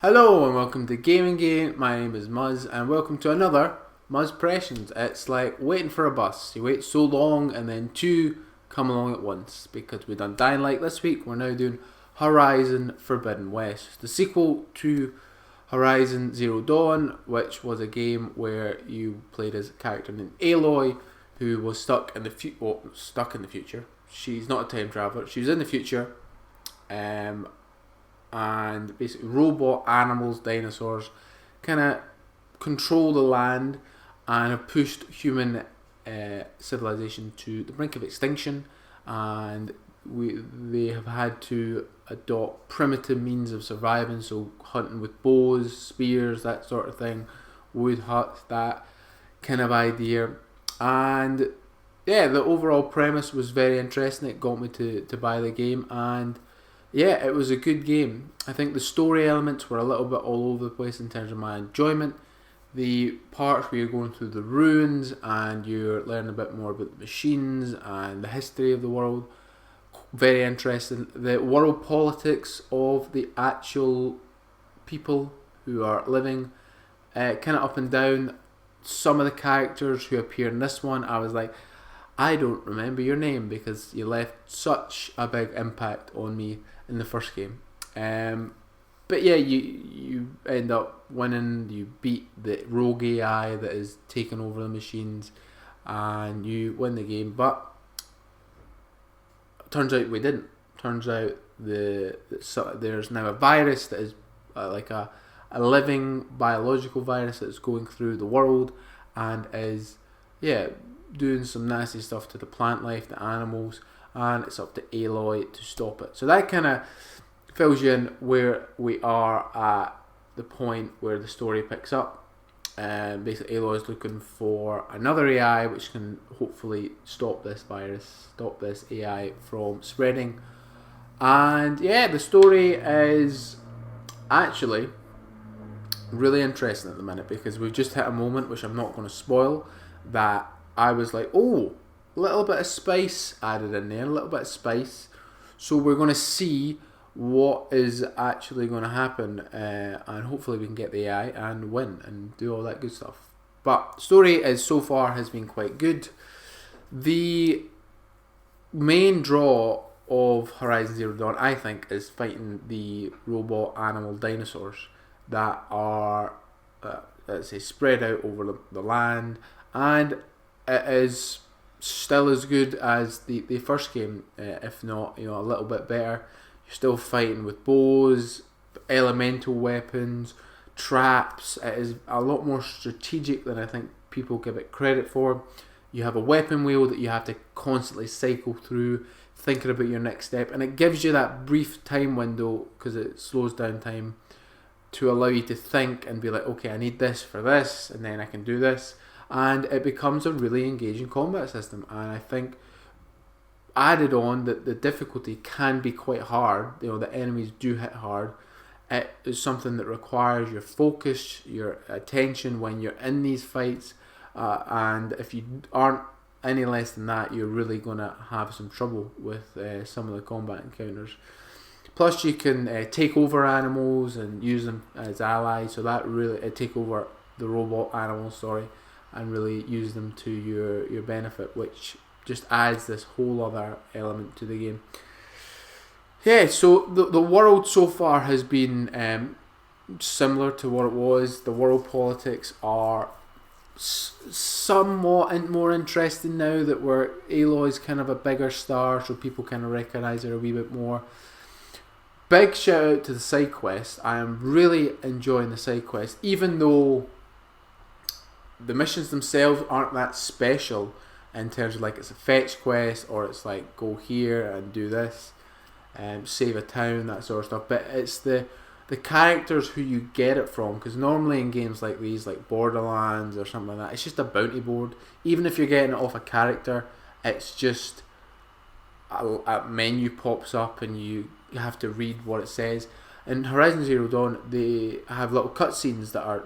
Hello and welcome to Gaming Game. My name is Muzz and welcome to another Muzzpressions. It's like waiting for a bus. You wait so long and then two come along at once because we've done Dying Light this week. We're now doing Horizon Forbidden West, the sequel to Horizon Zero Dawn, which was a game where you played as a character named Aloy who was stuck in the future. She's not a time traveler. She was in the future. And basically robot animals, dinosaurs, kind of control the land and have pushed human civilization to the brink of extinction, and they have had to adopt primitive means of surviving, so hunting with bows, spears, that sort of thing, wood huts, that kind of idea. And yeah, the overall premise was very interesting. It got me to buy the game, and yeah, it was a good game. I think the story elements were a little bit all over the place in terms of my enjoyment. The parts where you're going through the ruins and you're learning a bit more about the machines and the history of the world, very interesting. The world politics of the actual people who are living, kind of up and down. Some of the characters who appear in this one, I was like, I don't remember your name because you left such a big impact on me in the first game. But yeah, you end up winning. You beat the rogue AI that is taking over the machines, and you win the game. But turns out we didn't. Turns out there's now a virus that is like a living biological virus that is going through the world and is doing some nasty stuff to the plant life, the animals, and it's up to Aloy to stop it. So that kind of fills you in where we are at the point where the story picks up. Basically, Aloy is looking for another AI which can hopefully stop this virus, stop this AI from spreading. And yeah, the story is actually really interesting at the minute because we've just hit a moment, which I'm not going to spoil, that I was like, oh, a little bit of spice added in there, a little bit of spice. So we're going to see what is actually going to happen, and hopefully we can get the AI and win and do all that good stuff. But story is so far has been quite good. The main draw of Horizon Zero Dawn, I think, is fighting the robot animal dinosaurs that are, let's say, spread out over the land, and it is still as good as the first game, if not a little bit better. You're still fighting with bows, elemental weapons, traps. It is a lot more strategic than I think people give it credit for. You have a weapon wheel that you have to constantly cycle through, thinking about your next step, and it gives you that brief time window because it slows down time to allow you to think and be like, okay, I need this for this, and then I can do this. And it becomes a really engaging combat system, and I think added on that the difficulty can be quite hard. The enemies do hit hard. It is something that requires your focus, your attention when you're in these fights, and if you aren't any less than that, you're really going to have some trouble with some of the combat encounters. Plus, you can take over animals and use them as allies, so that really take over the robot animals, and really use them to your benefit, which just adds this whole other element to the game. Yeah, so the world so far has been similar to what it was. The world politics are somewhat more interesting now that Aloy's kind of a bigger star, so people kind of recognise her a wee bit more. Big shout out to the side quest. I am really enjoying the side quest, even though the missions themselves aren't that special in terms of like it's a fetch quest or it's like go here and do this, save a town, that sort of stuff. But it's the characters who you get it from, because normally in games like these, like Borderlands or something like that, it's just a bounty board. Even if you're getting it off a character, it's just a menu pops up and you have to read what it says. In Horizon Zero Dawn, they have little cutscenes that are,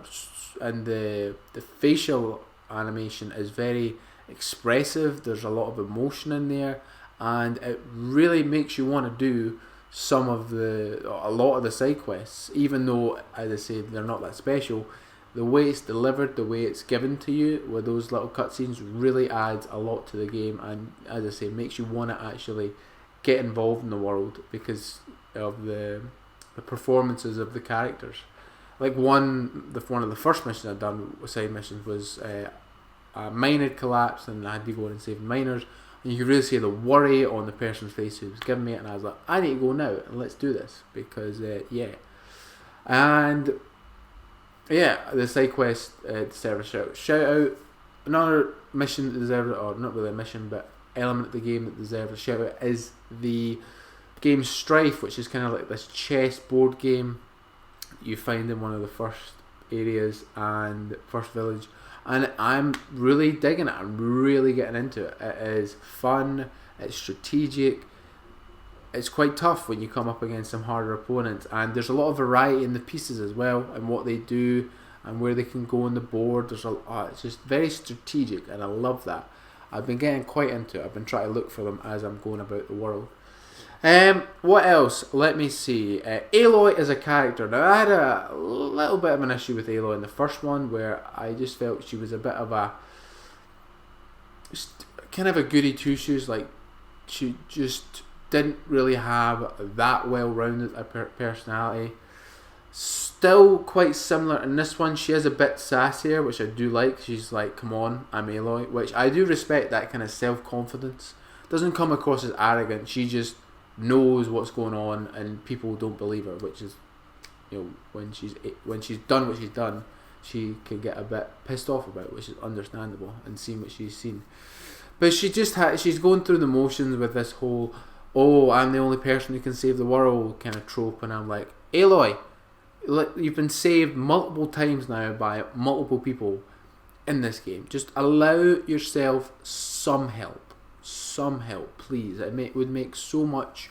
and the facial animation is very expressive. There's a lot of emotion in there, and it really makes you want to do a lot of the side quests, even though, as I say, they're not that special. The way it's delivered, the way it's given to you with those little cutscenes really adds a lot to the game, and as I say, makes you want to actually get involved in the world because of the performances of the characters. Like one of the first missions I'd done, side missions, was a mine had collapsed and I had to go in and save miners. And you could really see the worry on the person's face who was giving me it, and I was like, I need to go now and let's do this because and the side quest deserves a shout out. Another mission that deserves it, or not really a mission, but element of the game that deserves a shout out is the game Strife, which is kind of like this chessboard game you find in one of the first areas and first village, and I'm really digging it. I'm really getting into it. It is fun, it's strategic, it's quite tough when you come up against some harder opponents, and there's a lot of variety in the pieces as well and what they do and where they can go on the board. It's just very strategic, and I love that. I've been getting quite into it. I've been trying to look for them as I'm going about the world. What else? Let me see. Aloy is a character. Now, I had a little bit of an issue with Aloy in the first one, where I just felt she was a bit of a kind of a goody two shoes. Like, she just didn't really have that well-rounded a personality. Still quite similar in this one. She is a bit sassier, which I do like. She's like, come on, I'm Aloy, which I do respect. That kind of self-confidence doesn't come across as arrogant. She just knows what's going on and people don't believe her, which is, when she's done what she's done, she can get a bit pissed off about, which is understandable, and seeing what she's seen. But she's going through the motions with this whole, oh, I'm the only person who can save the world kind of trope, and I'm like, Aloy, you've been saved multiple times now by multiple people in this game. Just allow yourself some help, please. It would make so much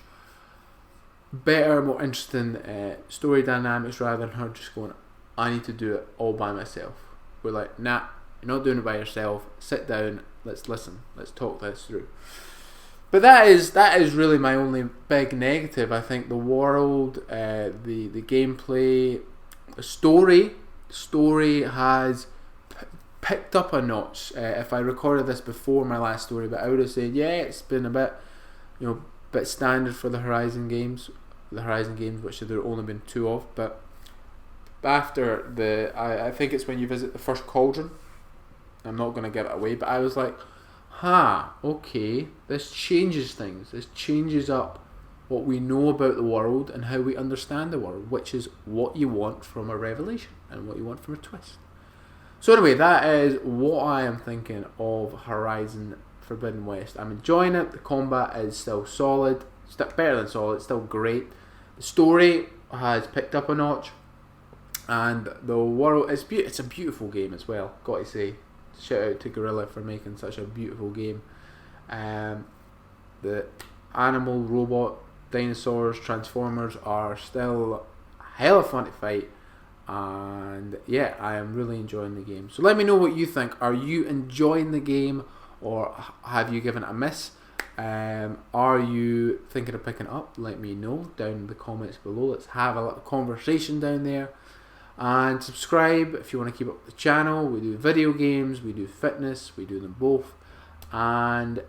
better, more interesting story dynamics, rather than her just going, I need to do it all by myself. We're like, nah, you're not doing it by yourself. Sit down, let's listen, let's talk this through. But that is really my only big negative. I think the world, the gameplay, the story has picked up a notch. If I recorded this before my last story, but I would have said, it's been a bit, bit standard for the Horizon games, which there have only been 2 of. But after I think it's when you visit the first cauldron. I'm not going to give it away, but I was like, okay, this changes things. This changes up what we know about the world and how we understand the world, which is what you want from a revelation and what you want from a twist. So anyway, that is what I am thinking of Horizon Forbidden West. I'm enjoying it. The combat is still solid, better than solid, still great. The story has picked up a notch, and the world, it's a beautiful game as well, got to say. Shout out to Guerrilla for making such a beautiful game. The animal, robot, dinosaurs, transformers are still hella fun to fight, and I am really enjoying the game. So let me know what you think. Are you enjoying the game, or have you given it a miss? Are you thinking of picking it up? Let me know down in the comments below. Let's have a little conversation down there. And subscribe if you want to keep up with the channel. We do video games, we do fitness, we do them both. And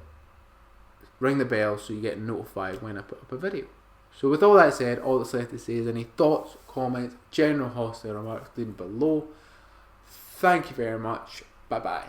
ring the bell so you get notified when I put up a video. So with all that said, all that's left to say is any thoughts, comments, general hostile remarks, leave them below. Thank you very much. Bye bye.